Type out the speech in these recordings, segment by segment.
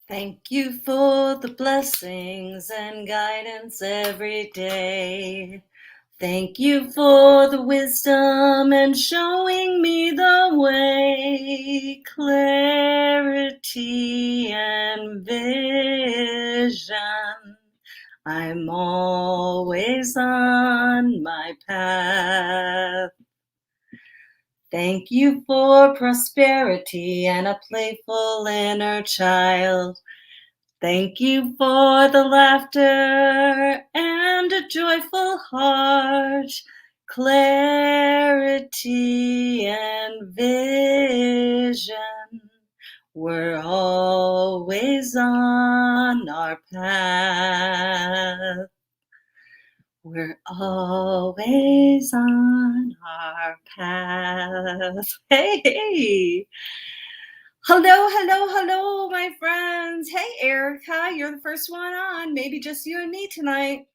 Thank you for the blessings and guidance every day. Thank you for the wisdom and showing me the way, clarity and vision. I'm always on my path. Thank you for prosperity and a playful inner child. Thank you for the laughter and a joyful heart, clarity and vision. We're always on our path. We're always on our path. Hey! Hello, my friends. Hey, Erica, you're the first one on. Maybe just you and me tonight.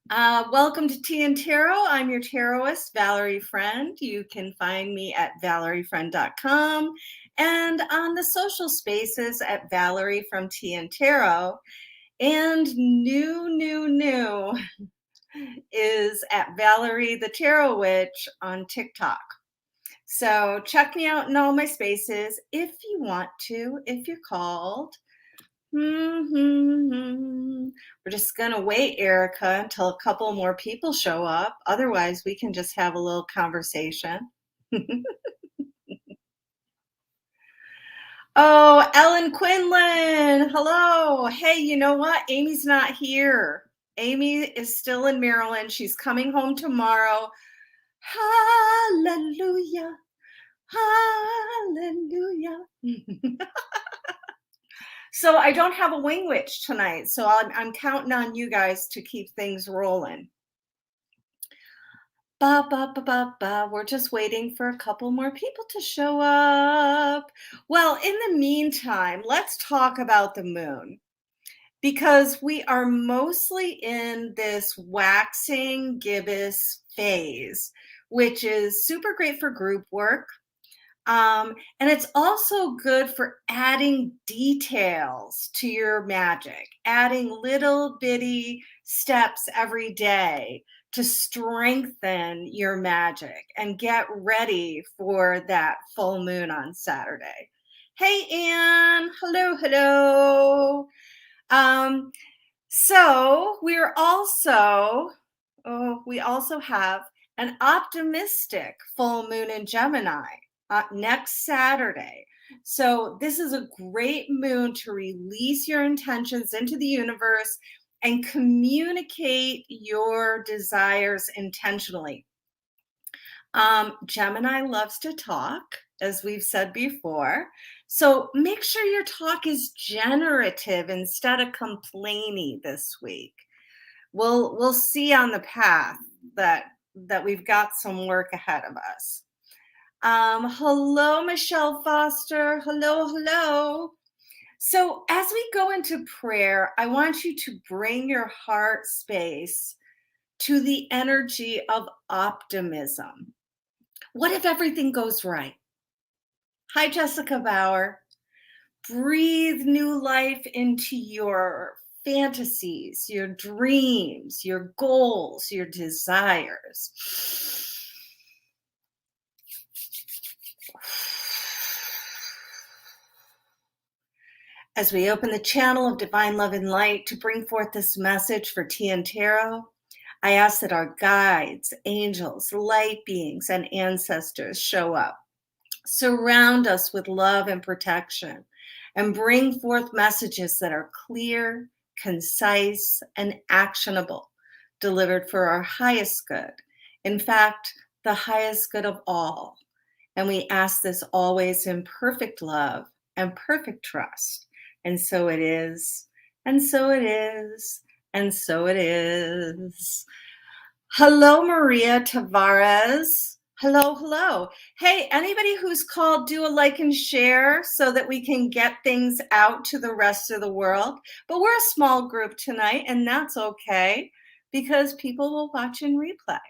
Welcome to Tea and Tarot. I'm your tarotist, Valerie Friend. You can find me at valeriefriend.com and on the social spaces at Valerie from Tea and Tarot. And new is at Valerie the Tarot Witch on TikTok. So check me out in all my spaces if you want to, if you're called. We're just going to wait, Erica, until a couple more people show up. Otherwise, we can just have a little conversation. Oh, Ellen Quinlan, hello. Hey, you know what? Amy's not here. Amy is still in Maryland. She's coming home tomorrow. Hallelujah. Hallelujah. So I don't have a wing witch tonight, so I'm counting on you guys to keep things rolling. We're just waiting for a couple more people to show up. Well, in the meantime, let's talk about the moon, because we are mostly in this waxing gibbous phase, which is super great for group work. And it's also good for adding details to your magic, adding little bitty steps every day to strengthen your magic and get ready for that full moon on Saturday. Hey, Anne. Hello. So we also have an optimistic full moon in Gemini next Saturday. So this is a great moon to release your intentions into the universe and communicate your desires intentionally. Gemini loves to talk, as we've said before. So make sure your talk is generative instead of complaining this week. We'll see on the path that we've got some work ahead of us. Hello, Michelle Foster. Hello. So as we go into prayer, I want you to bring your heart space to the energy of optimism. What if everything goes right? Hi, Jessica Bauer. Breathe new life into your fantasies, your dreams, your goals, your desires. As we open the channel of divine love and light to bring forth this message for Tea and Tarot, I ask that our guides, angels, light beings, and ancestors show up, surround us with love and protection, and bring forth messages that are clear, concise, and actionable, delivered for our highest good. In fact, the highest good of all. And we ask this always in perfect love and perfect trust. And so it is, and so it is, and so it is. Hello, Maria Tavares. Hello. Hey, anybody who's called, do a like and share so that we can get things out to the rest of the world. But we're a small group tonight, and that's okay because people will watch in replay.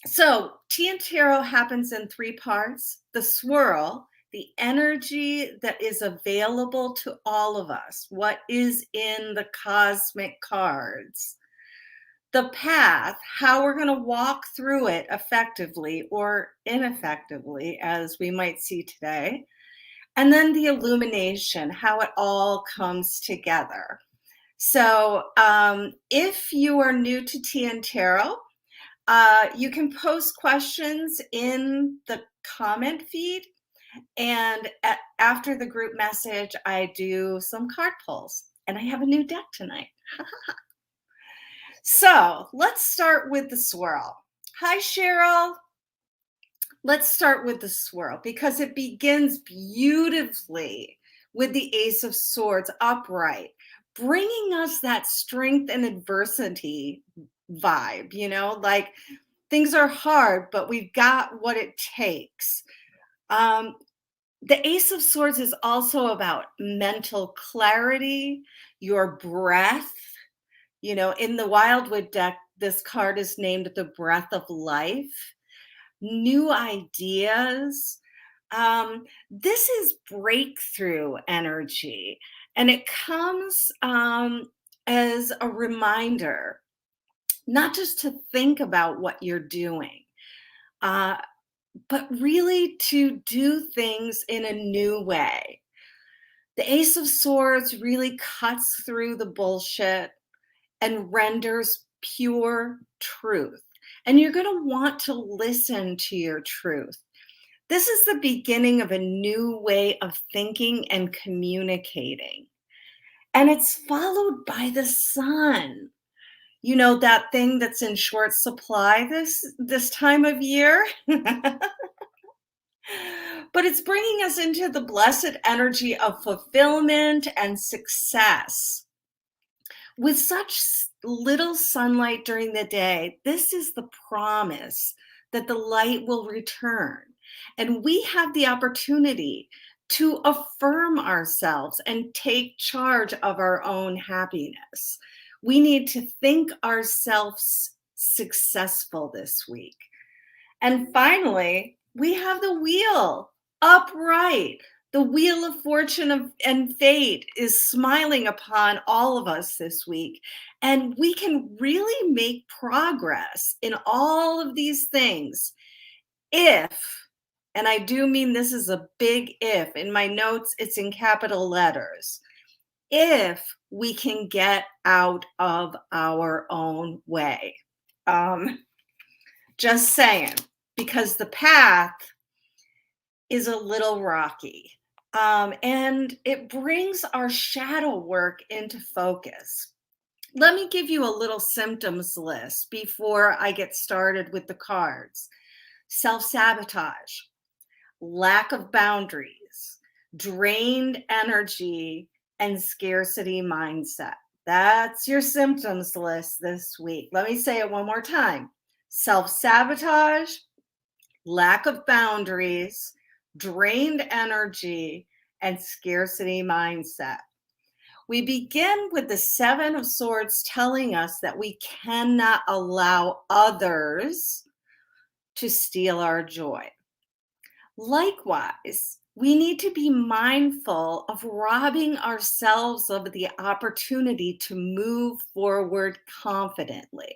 So Tea and Tarot happens in 3 parts: the swirl, the energy that is available to all of us, what is in the cosmic cards, the path, how we're going to walk through it effectively or ineffectively, as we might see today, and then the illumination, how it all comes together. So if you are new to TN Tarot, you can post questions in the comment feed, and after the group message, I do some card pulls, and I have a new deck tonight. So let's start with the swirl. Hi, Cheryl. Let's start with the swirl because it begins beautifully with the Ace of Swords upright, bringing us that strength and adversity vibe, you know, like things are hard, but we've got what it takes. The Ace of Swords is also about mental clarity, your breath. You know, in the Wildwood deck, this card is named the Breath of Life. New ideas. This is breakthrough energy, and it comes as a reminder not just to think about what you're doing, but really to do things in a new way. The Ace of Swords really cuts through the bullshit and renders pure truth. And you're going to want to listen to your truth. This is the beginning of a new way of thinking and communicating. And it's followed by the sun. You know, that thing that's in short supply this time of year. But it's bringing us into the blessed energy of fulfillment and success. With such little sunlight during the day, this is the promise that the light will return. And we have the opportunity to affirm ourselves and take charge of our own happiness. We need to think ourselves successful this week. And finally, we have the wheel upright. The wheel of fortune and fate is smiling upon all of us this week. And we can really make progress in all of these things if, and I do mean this is a big if, in my notes, it's in capital letters, if we can get out of our own way. Just saying, because the path is a little rocky. And it brings our shadow work into focus. Let me give you a little symptoms list before I get started with the cards. Self-sabotage, lack of boundaries, drained energy, and scarcity mindset. That's your symptoms list this week. Let me say it one more time. Self-sabotage, lack of boundaries, drained energy, and scarcity mindset. We begin with the Seven of Swords telling us that we cannot allow others to steal our joy. Likewise, we need to be mindful of robbing ourselves of the opportunity to move forward confidently.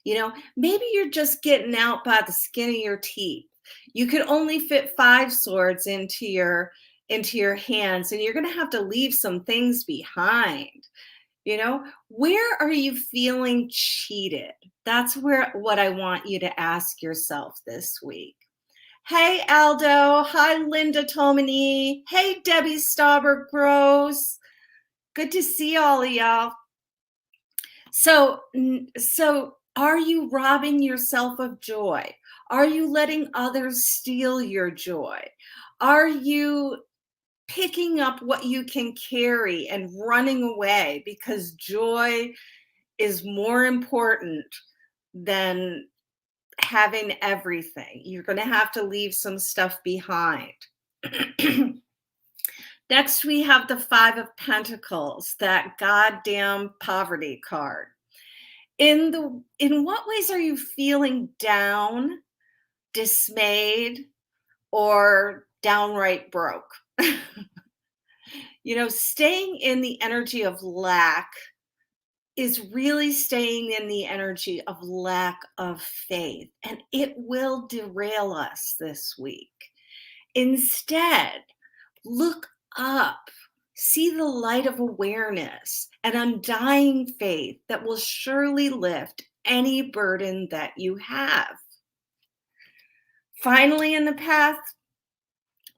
You know, maybe you're just getting out by the skin of your teeth. You could only fit 5 swords into your hands, and you're going to have to leave some things behind. You know, where are you feeling cheated? That's what I want you to ask yourself this week. Hey, Aldo. Hi, Linda Tomini. Hey, Debbie Stauber Gross. Good to see all of y'all. So are you robbing yourself of joy? Are you letting others steal your joy? Are you picking up what you can carry and running away because joy is more important than having everything? You're going to have to leave some stuff behind. Next, we have the 5 of Pentacles, that goddamn poverty card. In what ways are you feeling down, dismayed, or downright broke. Staying in the energy of lack is really staying in the energy of lack of faith, and it will derail us this week. Instead, look up, see the light of awareness and undying faith that will surely lift any burden that you have. Finally, in the path,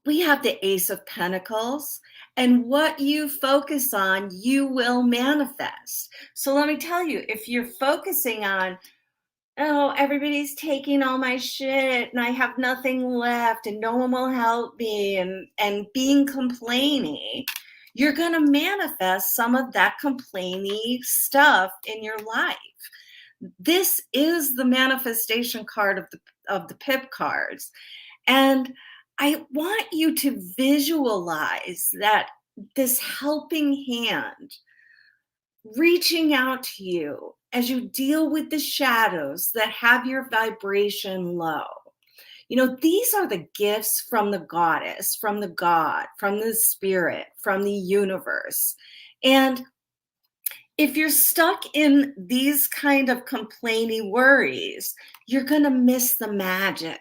we have the Ace of Pentacles, and what you focus on, you will manifest. So let me tell you, if you're focusing on, oh, everybody's taking all my shit and I have nothing left and no one will help me, and being complaining, you're going to manifest some of that complaining stuff in your life. This is the manifestation card of the pip cards. And I want you to visualize that this helping hand reaching out to you as you deal with the shadows that have your vibration low. These are the gifts from the goddess, from the God, from the spirit, from the universe. And if you're stuck in these kind of complaining worries, you're going to miss the magic.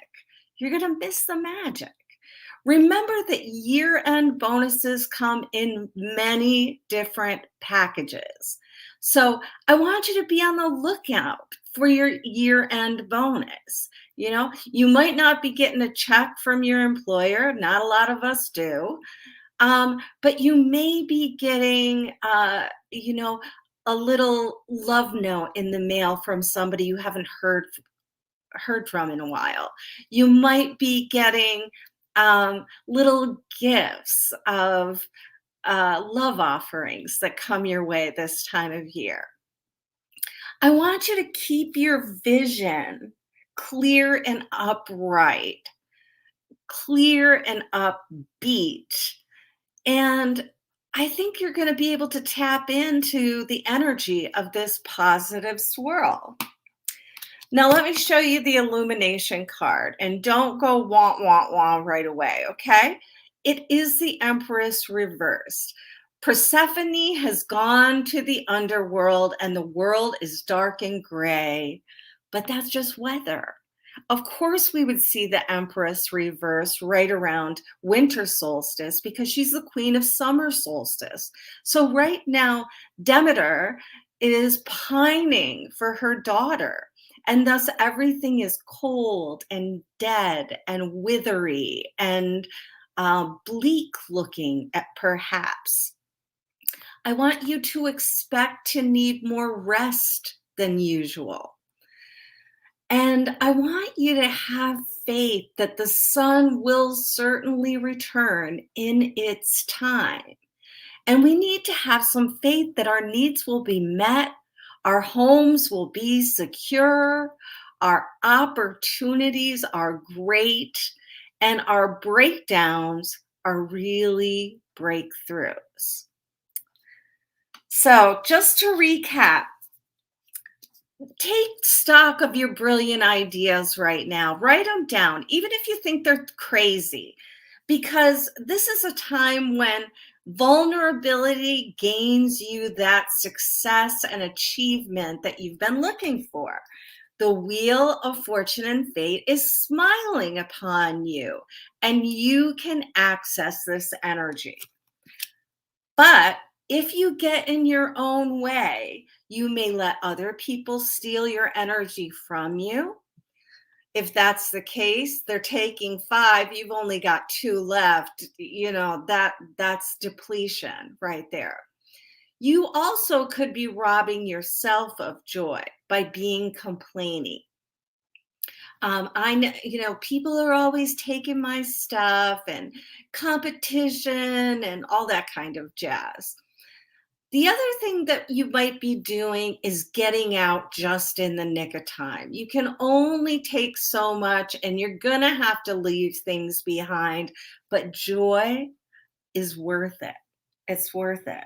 You're going to miss the magic. Remember that year-end bonuses come in many different packages. So I want you to be on the lookout for your year-end bonus. You might not be getting a check from your employer. Not a lot of us do. But you may be getting, a little love note in the mail from somebody you haven't heard from in a while. You might be getting little gifts of love offerings that come your way this time of year. I want you to keep your vision clear and upright, clear and upbeat. And I think you're going to be able to tap into the energy of this positive swirl. Now, let me show you the illumination card, and don't go wah, wah, wah right away, okay? It is the Empress reversed. Persephone has gone to the underworld and the world is dark and gray, but that's just weather. Of course, we would see the Empress reverse right around winter solstice because she's the queen of summer solstice. So right now, Demeter is pining for her daughter. And thus everything is cold and dead and withery and bleak looking at perhaps. I want you to expect to need more rest than usual. And I want you to have faith that the sun will certainly return in its time. And we need to have some faith that our needs will be met, our homes will be secure, our opportunities are great, and our breakdowns are really breakthroughs. So just to recap, take stock of your brilliant ideas right now. Write them down, even if you think they're crazy, because this is a time when vulnerability gains you that success and achievement that you've been looking for. The wheel of fortune and fate is smiling upon you, and you can access this energy. But if you get in your own way, you may let other people steal your energy from you. If that's the case, they're taking 5, you've only got 2 left. That's depletion right there. You also could be robbing yourself of joy by being complaining. I know, people are always taking my stuff and competition and all that kind of jazz. The other thing that you might be doing is getting out just in the nick of time. You can only take so much and you're going to have to leave things behind, but joy is worth it. It's worth it.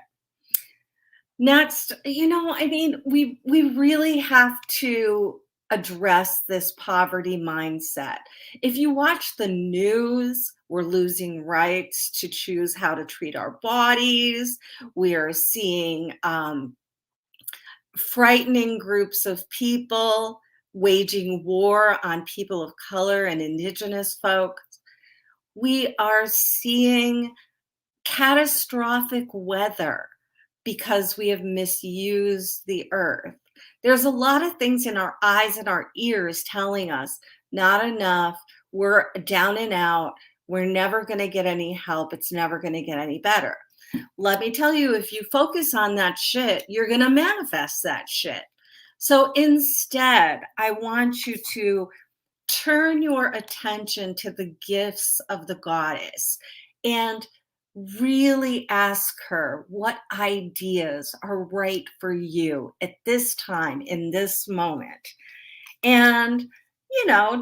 Next, we really have to address this poverty mindset. If you watch the news, we're losing rights to choose how to treat our bodies. We are seeing frightening groups of people waging war on people of color and indigenous folks. We are seeing catastrophic weather because we have misused the earth. There's a lot of things in our eyes and our ears telling us not enough, we're down and out, we're never going to get any help, it's never going to get any better. Let me tell you, if you focus on that shit, you're going to manifest that shit. So instead, I want you to turn your attention to the gifts of the goddess and really ask her what ideas are right for you at this time, in this moment. And,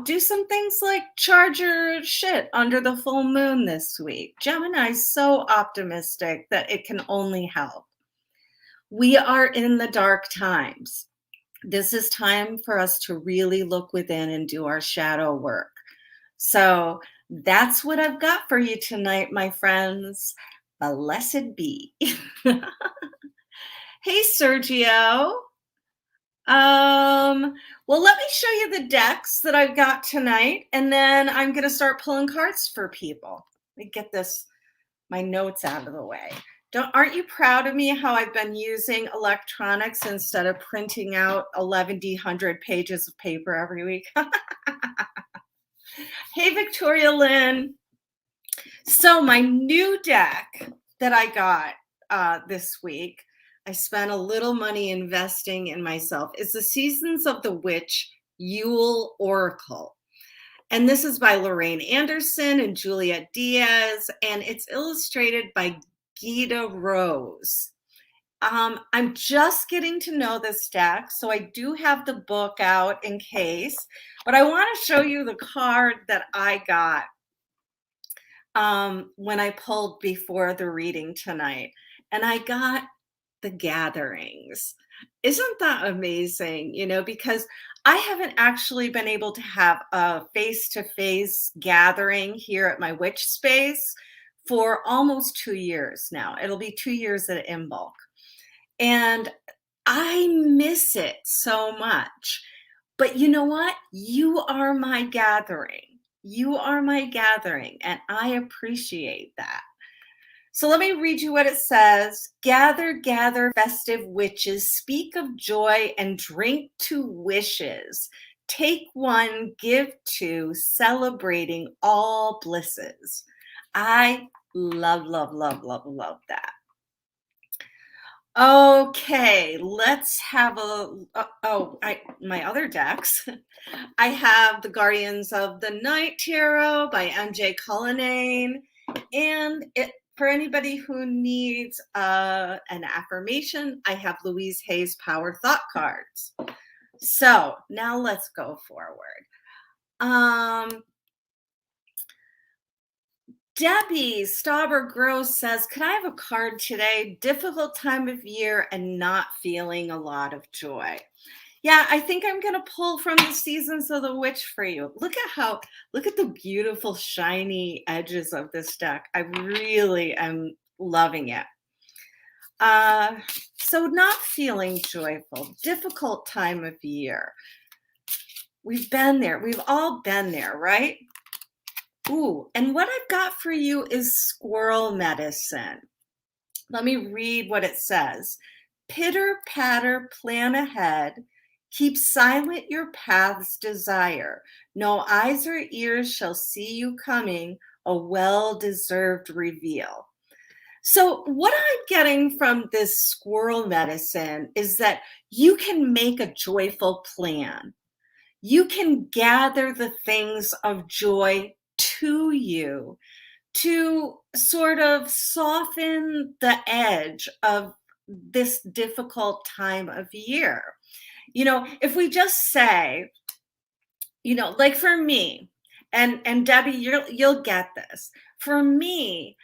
do some things like charge your shit under the full moon this week. Gemini's so optimistic that it can only help. We are in the dark times. This is time for us to really look within and do our shadow work. So that's what I've got for you tonight, my friends. Blessed be. Hey, Sergio. Well, let me show you the decks that I've got tonight, and then I'm going to start pulling cards for people. Let me get my notes out of the way. Aren't you proud of me how I've been using electronics instead of printing out 1,100 pages of paper every week? Hey, Victoria Lynn. So my new deck that I got this week, I spent a little money investing in myself, is the Seasons of the Witch Yule Oracle. And this is by Lorraine Anderson and Juliet Diaz, and it's illustrated by Gita Rose. I'm just getting to know this deck, so I do have the book out in case, but I want to show you the card that I got when I pulled before the reading tonight, and I got the gatherings. Isn't that amazing? Because I haven't actually been able to have a face-to-face gathering here at my witch space for almost 2 years now. It'll be 2 years at Imbolc. And I miss it so much. But you know what? You are my gathering. You are my gathering, and I appreciate that. So let me read you what it says. Gather, gather, festive witches, speak of joy and drink to wishes. Take one, give two, celebrating all blisses. I love, love, love, love, love that. Okay, let's have my other decks. I have the Guardians of the Night Tarot by MJ Cullinane, and for anybody who needs an affirmation, I have Louise Hay's Power Thought cards. So now let's go forward. Debbie Stauber Gross says, could I have a card today? Difficult time of year and not feeling a lot of joy. Yeah, I think I'm going to pull from the Seasons of the Witch for you. Look at the beautiful shiny edges of this deck. I really am loving it. So not feeling joyful, difficult time of year. We've been there. We've all been there, right? Ooh, and what I've got for you is Squirrel Medicine. Let me read what it says. Pitter patter, plan ahead. Keep silent your path's desire. No eyes or ears shall see you coming, a well-deserved reveal. So what I'm getting from this Squirrel Medicine is that you can make a joyful plan. You can gather the things of joy to you to sort of soften the edge of this difficult time of year. If we just say, like for me, and Debbie, you'll get this. For me,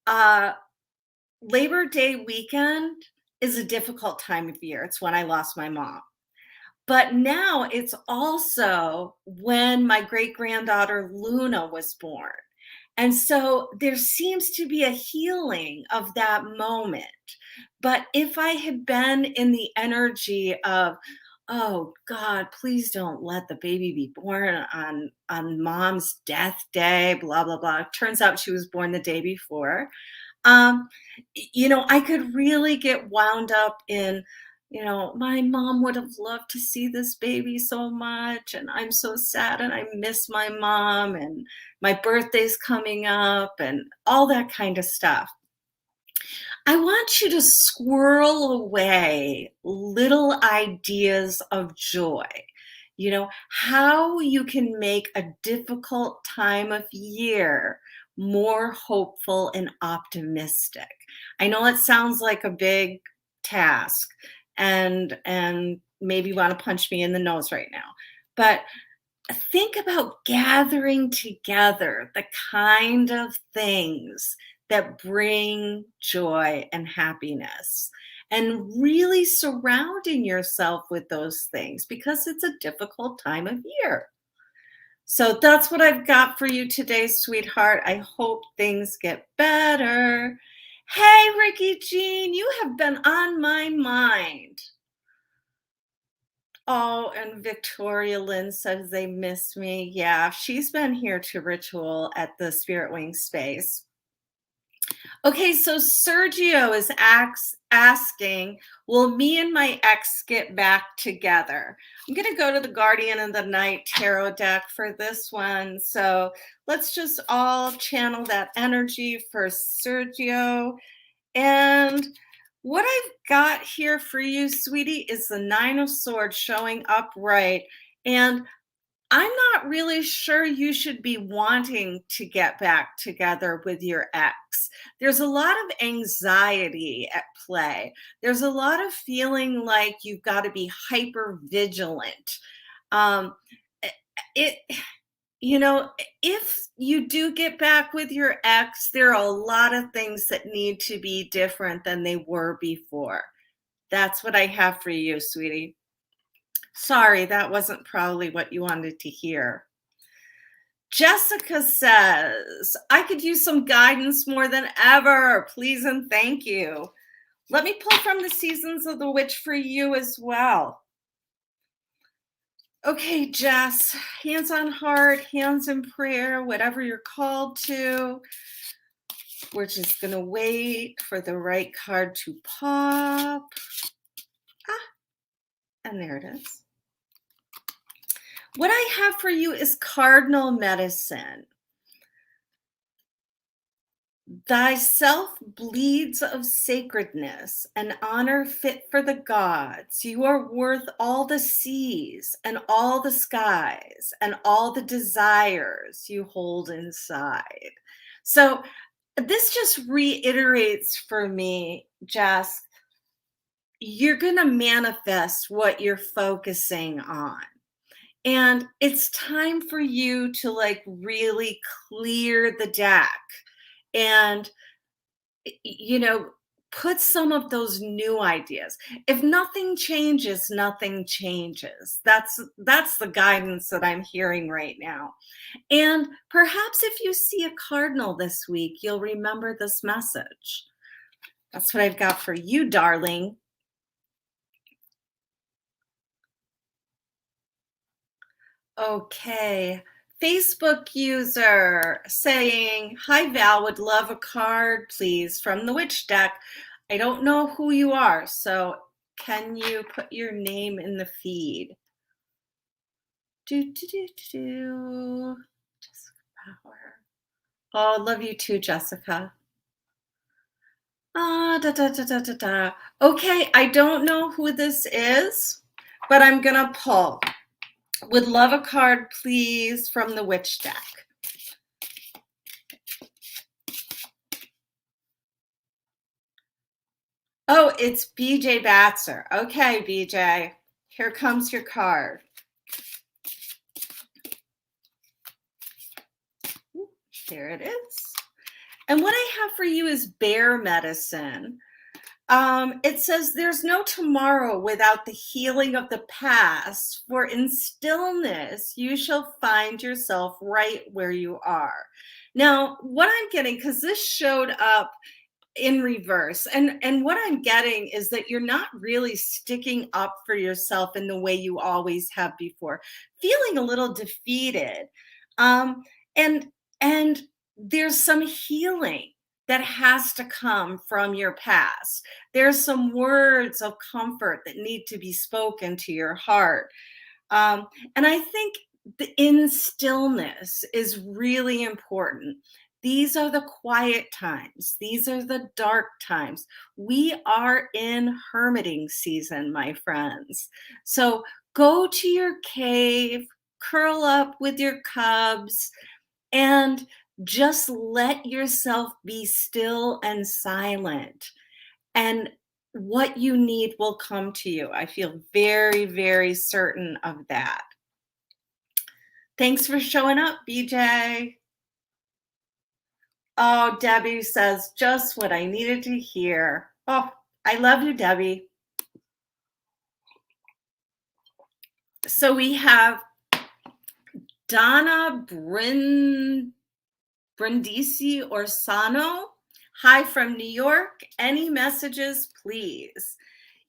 Labor Day weekend is a difficult time of year. It's when I lost my mom. But now it's also when my great-granddaughter Luna was born. And so there seems to be a healing of that moment. But if I had been in the energy of, oh God, please don't let the baby be born on mom's death day, blah, blah, blah. Turns out she was born the day before. um, I could really get wound up in, my mom would have loved to see this baby so much, and I'm so sad, and I miss my mom, and my birthday's coming up, and all that kind of stuff. I want you to squirrel away little ideas of joy. How you can make a difficult time of year more hopeful and optimistic. I know it sounds like a big task, and maybe you want to punch me in the nose right now. But think about gathering together the kind of things that bring joy and happiness, and really surrounding yourself with those things, because it's a difficult time of year. So that's what I've got for you today, sweetheart. I hope things get better. Hey, Ricky Jean, you have been on my mind. Oh, and Victoria Lynn says they miss me. Yeah, she's been here to ritual at the Spirit Wing space. Okay, so Sergio is asking, will me and my ex get back together? I'm going to go to the Guardian of the Night tarot deck for this one. So let's just all channel that energy for Sergio. And what I've got here for you, sweetie, is the Nine of Swords showing upright. And I'm not really sure you should be wanting to get back together with your ex. There's a lot of anxiety at play. There's a lot of feeling like you've got to be hyper vigilant. Um, it, if you do get back with your ex, there are a lot of things that need to be different than they were before. That's what I have for you, sweetie. Sorry, that wasn't probably what you wanted to hear. Jessica says, I could use some guidance more than ever. Please and thank you. Let me pull from the Seasons of the Witch for you as well. Okay, Jess, hands on heart, hands in prayer, whatever you're called to. We're just going to wait for the right card to pop. And there it is. What I have for you is Cardinal Medicine. Thyself bleeds of sacredness, an honor fit for the gods. You are worth all the seas and all the skies and all the desires you hold inside. So this just reiterates for me, Jess, you're going to manifest what you're focusing on. And it's time for you to really clear the deck and put some of those new ideas. If nothing changes, nothing changes. That's the guidance that I'm hearing right now. And perhaps if you see a cardinal this week, you'll remember this message. That's what I've got for you, darling. Okay. Facebook user saying, hi, Val, would love a card, please, from the witch deck. I don't know who you are, so can you put your name in the feed? Jessica Power. Oh, love you too, Jessica. Okay, I don't know who this is, but I'm going to pull. Would love a card, please, from the witch deck. Oh, it's BJ Batzer. Okay, BJ, here comes your card. There it is. And what I have for you is bear medicine. It says, there's no tomorrow without the healing of the past, for in stillness you shall find yourself right where you are. Now, what I'm getting, because this showed up in reverse, and what I'm getting is that you're not really sticking up for yourself in the way you always have before, feeling a little defeated. Um, and and there's some healing that has to come from your past. There's some words of comfort that need to be spoken to your heart. And I think the in stillness is really important. These are the quiet times. These are the dark times. We are in hermiting season, my friends. So go to your cave, curl up with your cubs, and just let yourself be still and silent. And what you need will come to you. I feel very, very certain of that. Thanks for showing up, BJ. Oh, Debbie says, just what I needed to hear. Oh, I love you, Debbie. So we have Donna Brindisi Orsano. Hi from New York. Any messages, please?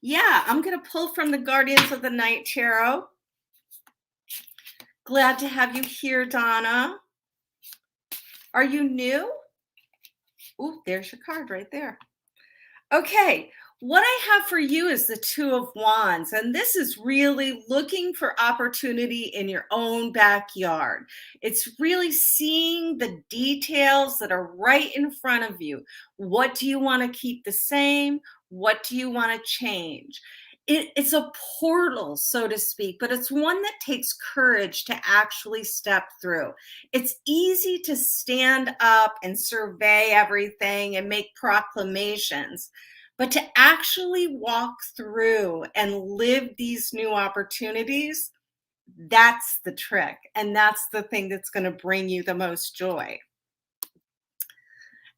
Yeah, I'm going to pull from the Guardians of the Night Tarot. Glad to have you here, Donna. Are you new? Ooh, there's your card right there. Okay, what I have for you is the Two of Wands, and this is really looking for opportunity in your own backyard. It's really seeing the details that are right in front of you. What do you want to keep the same? What do you want to change? It's a portal, so to speak, but it's one that takes courage to actually step through. It's easy to stand up and survey everything and make proclamations, but to actually walk through and live these new opportunities, that's the trick. And that's the thing that's going to bring you the most joy.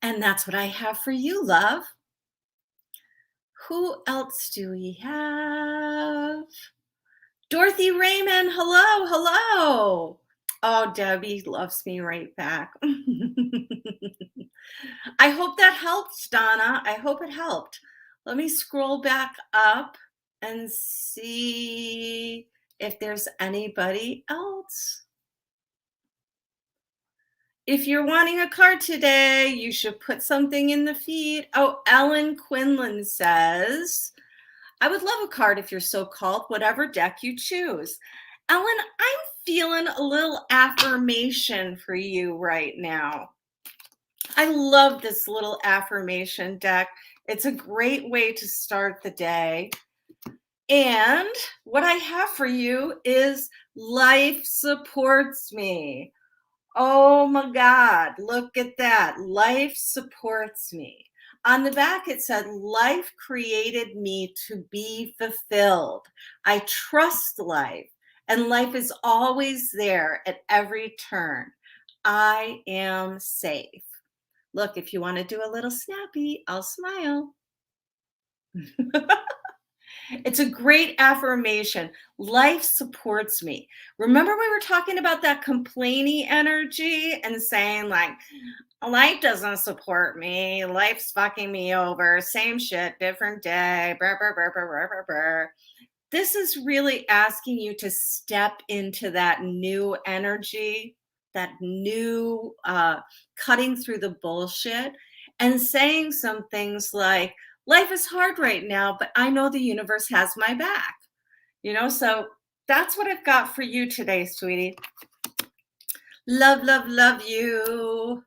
And that's what I have for you, love. Who else do we have? Dorothy Raymond, hello, hello. Oh, Debbie loves me right back. I hope that helps, Donna. I hope it helped. Let me scroll back up and see if there's anybody else. If you're wanting a card today, you should put something in the feed. Oh, Ellen Quinlan says, I would love a card if you're so called, whatever deck you choose. Ellen, I'm feeling a little affirmation for you right now. I love this little affirmation deck. It's a great way to start the day. And what I have for you is life supports me. Oh my God, look at that. Life supports me. On the back, it said, life created me to be fulfilled. I trust life, and life is always there at every turn. I am safe. Look, if you want to do a little snappy, I'll smile. It's a great affirmation. Life supports me. Remember we were talking about that complaining energy and saying like, life doesn't support me. Life's fucking me over. Same shit, different day. Brr, brr, brr, brr, brr, brr, brr. This is really asking you to step into that new energy, that new cutting through the bullshit, and saying some things like, life is hard right now, but I know the universe has my back. So that's what I've got for you today, sweetie. Love, love, love you.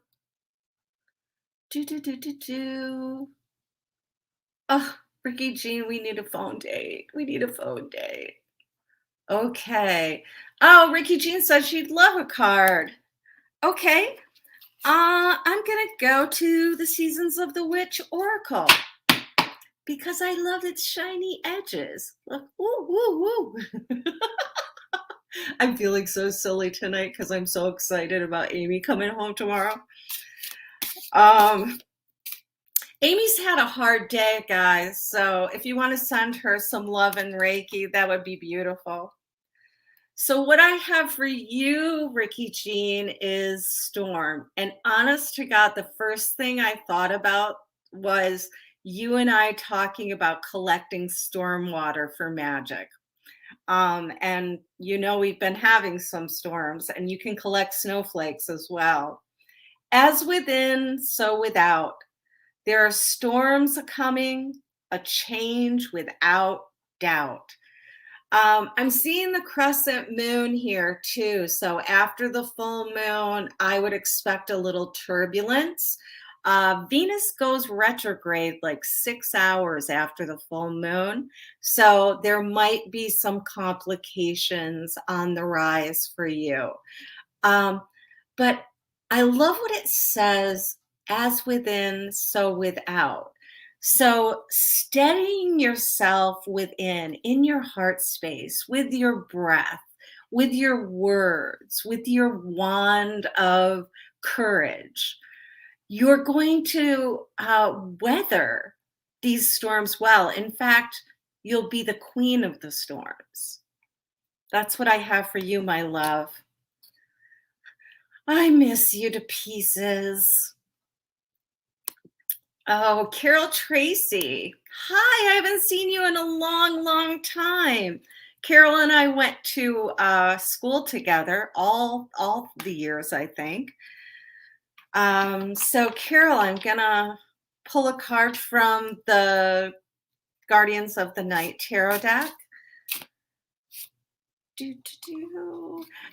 Oh, Ricky Jean, we need a phone date. We need a phone date. Okay. Oh, Ricky Jean said she'd love a card. Okay. I'm going to go to the Seasons of the Witch Oracle because I love its shiny edges. Look, woo, woo, woo. I'm feeling so silly tonight because I'm so excited about Amy coming home tomorrow. Amy's had a hard day, guys. So if you want to send her some love and Reiki, that would be beautiful. So what I have for you, Ricky Jean, is storm. And honest to God, the first thing I thought about was you and I talking about collecting storm water for magic. And we've been having some storms, and you can collect snowflakes as well. As within, so without. There are storms coming, a change without doubt. I'm seeing the crescent moon here too. So after the full moon, I would expect a little turbulence. Venus goes retrograde like 6 hours after the full moon. So there might be some complications on the rise for you. Um, but I love what it says, as within, so without. So steadying yourself within, in your heart space, with your breath, with your words, with your wand of courage, you're going to weather these storms well. In fact, you'll be the queen of the storms. That's what I have for you, my love. I miss you to pieces. Oh, Carol Tracy. Hi, I haven't seen you in a long, long time. Carol and I went to school together all the years, I think. So Carol, I'm gonna pull a card from the Guardians of the Night tarot deck.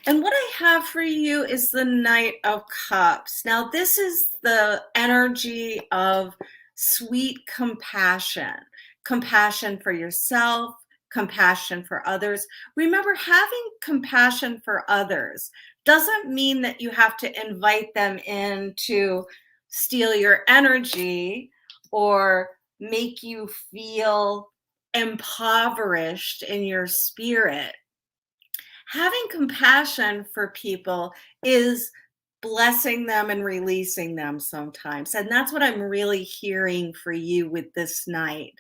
And what I have for you is the Knight of Cups. Now, this is the energy of sweet compassion, compassion for yourself, compassion for others. Remember, having compassion for others doesn't mean that you have to invite them in to steal your energy or make you feel impoverished in your spirit. Having compassion for people is blessing them and releasing them sometimes. And that's what I'm really hearing for you with this night.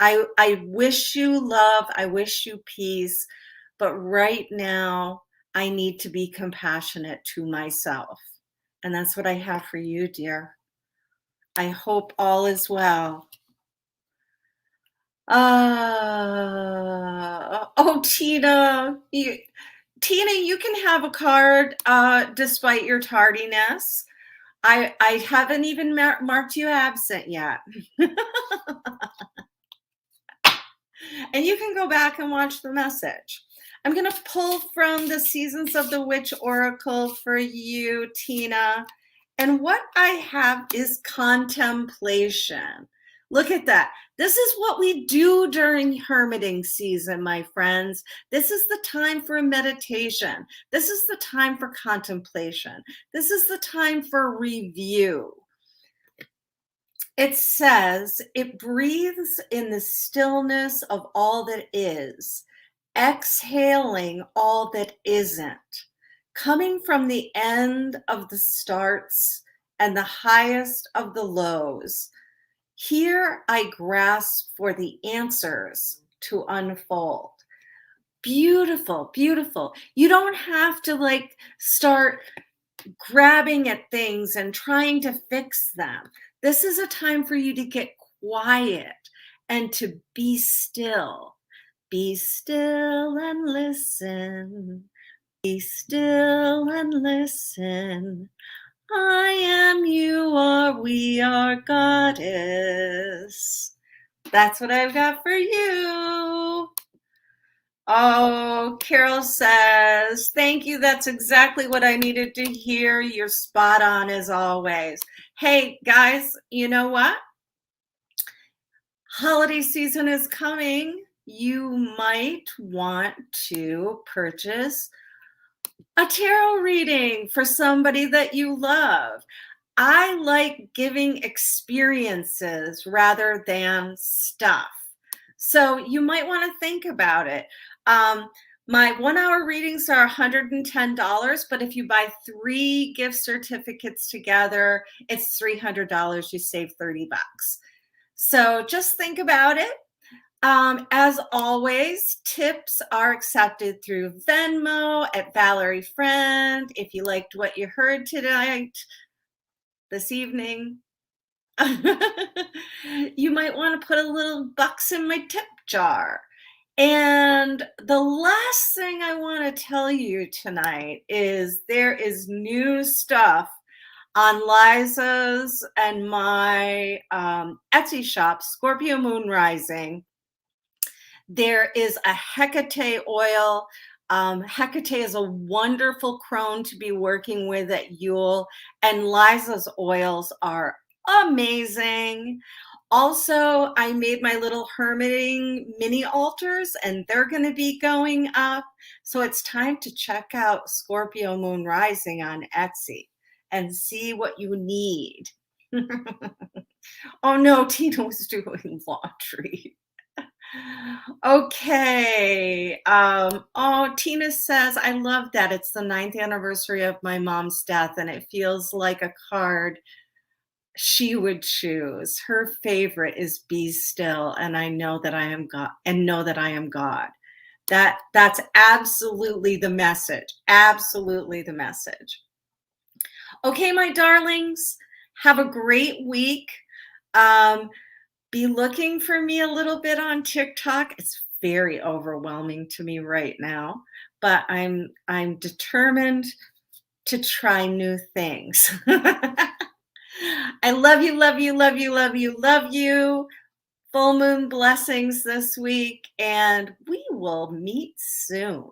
I wish you love, I wish you peace, but right now I need to be compassionate to myself. And that's what I have for you, dear. I hope all is well. Oh, Tina, you can have a card despite your tardiness. I haven't even marked you absent yet. And you can go back and watch the message. I'm going to pull from the Seasons of the Witch Oracle for you, Tina. And what I have is contemplation. Look at that. This is what we do during hermiting season, my friends. This is the time for meditation. This is the time for contemplation. This is the time for review. It says, it breathes in the stillness of all that is, exhaling all that isn't, coming from the end of the starts and the highest of the lows. Here I grasp for the answers to unfold. Beautiful, beautiful. You don't have to start grabbing at things and trying to fix them. This is a time for you to get quiet and to be still. Be still and listen. Be still and listen. I am, you are, we are, Goddess. That's what I've got for you. Oh, Carol says, thank you. That's exactly what I needed to hear. You're spot on as always. Hey, guys, you know what? Holiday season is coming. You might want to purchase a tarot reading for somebody that you love. I like giving experiences rather than stuff. So you might want to think about it. My 1-hour readings are $110, but if you buy 3 gift certificates together, it's $300. You save 30 bucks. So just think about it. As always, tips are accepted through Venmo at Valerie Friend. If you liked what you heard tonight, this evening, you might want to put a little bucks in my tip jar. And the last thing I want to tell you tonight is there is new stuff on Liza's and my Etsy shop, Scorpio Moon Rising. There is a Hecate oil. Hecate is a wonderful crone to be working with at Yule, and Liza's oils are amazing. Also, I made my little hermiting mini altars, and they're going to be going up. So it's time to check out Scorpio Moon Rising on Etsy and see what you need. Oh no, Tina was doing laundry. Okay. Oh, Tina says, I love that. It's the 9th anniversary of my mom's death, and it feels like a card she would choose. Her favorite is Be Still, and I know that I am God, and know that I am God. That's absolutely the message. Absolutely the message. Okay, my darlings, have a great week. Be looking for me a little bit on TikTok. It's very overwhelming to me right now, but I'm determined to try new things. I love you, love you, love you, love you, love you. Full moon blessings this week, and we will meet soon.